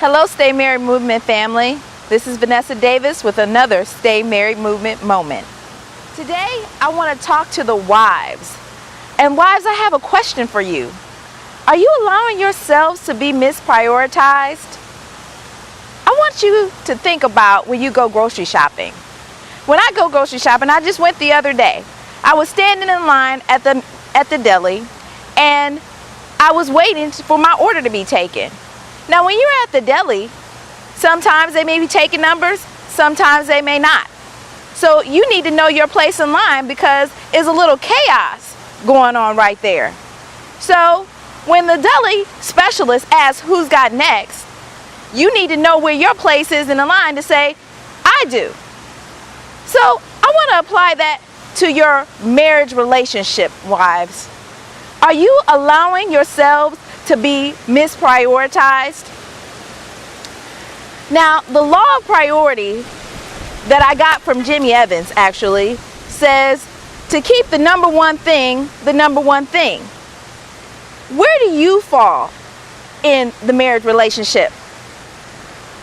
Hello, Stay Married Movement family. This is Vanessa Davis with another Stay Married Movement moment. Today, I want to talk to the wives. And wives, I have a question for you. Are you allowing yourselves to be misprioritized? I want you to think about when you go grocery shopping. When I go grocery shopping, I just went the other day. I was standing in line at the deli, and I was waiting for my order to be taken. Now, when you're at the deli, sometimes they may be taking numbers, sometimes they may not. So you need to know your place in line because there's a little chaos going on right there. So when the deli specialist asks who's got next, you need to know where your place is in the line to say, I do. So I want to apply that to your marriage relationship, wives. Are you allowing yourselves to be misprioritized? Now, the law of priority that I got from Jimmy Evans actually says to keep the number one thing the number one thing. Where do you fall in the marriage relationship?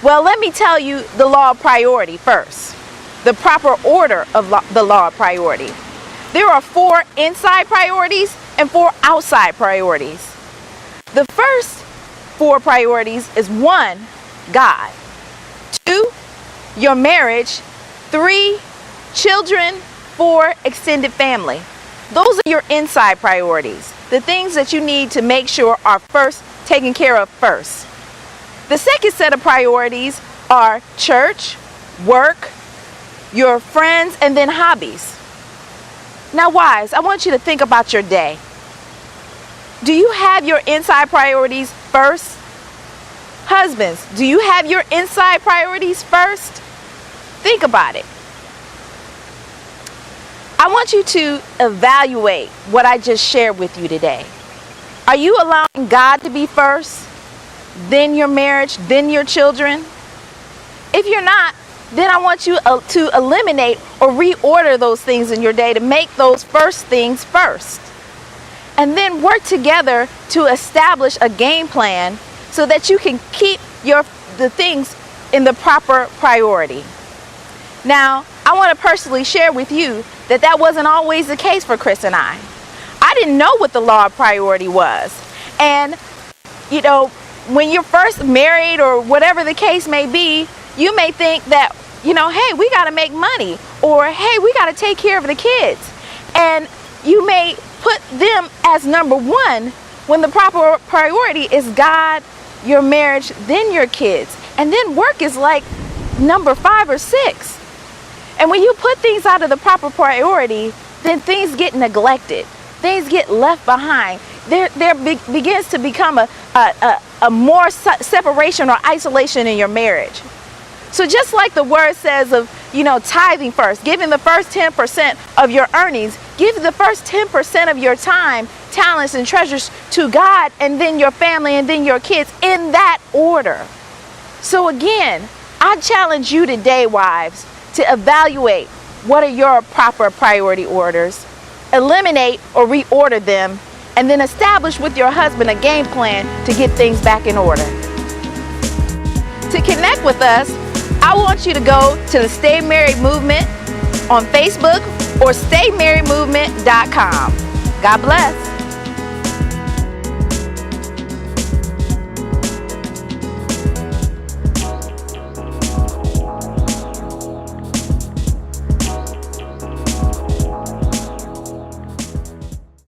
Well, let me tell you the law of priority first. The proper order of the law of priority. There are 4 inside priorities and 4 outside priorities. The first 4 priorities is 1, God. 2, your marriage. 3, children. 4, extended family. Those are your inside priorities. The things that you need to make sure are first taken care of first. The second set of priorities are church, work, your friends, and then hobbies. Now, wives, I want you to think about your day. Do you have your inside priorities first? Husbands, do you have your inside priorities first? Think about it. I want you to evaluate what I just shared with you today. Are you allowing God to be first, then your marriage, then your children? If you're not, then I want you to eliminate or reorder those things in your day to make those first things first. And then work together to establish a game plan so that you can keep the things in the proper priority. Now, I want to personally share with you that wasn't always the case for Chris and I. I didn't know what the law of priority was. And, you know, when you're first married or whatever the case may be, you may think that, you know, hey, we got to make money, or hey, we got to take care of the kids. And you may put them as number 1 when the proper priority is God, your marriage, then your kids. And then work is like number 5 or 6. And when you put things out of the proper priority, then things get neglected. Things get left behind. There begins to become a more separation or isolation in your marriage. So just like the word says of, you know, tithing first, giving the first 10% of your earnings, give the first 10% of your time, talents, and treasures to God, and then your family, and then your kids, in that order. So again, I challenge you today, wives, to evaluate what are your proper priority orders, eliminate or reorder them, and then establish with your husband a game plan to get things back in order. To connect with us, I want you to go to the Stay Married Movement on Facebook or staymarriedmovement.com. God bless.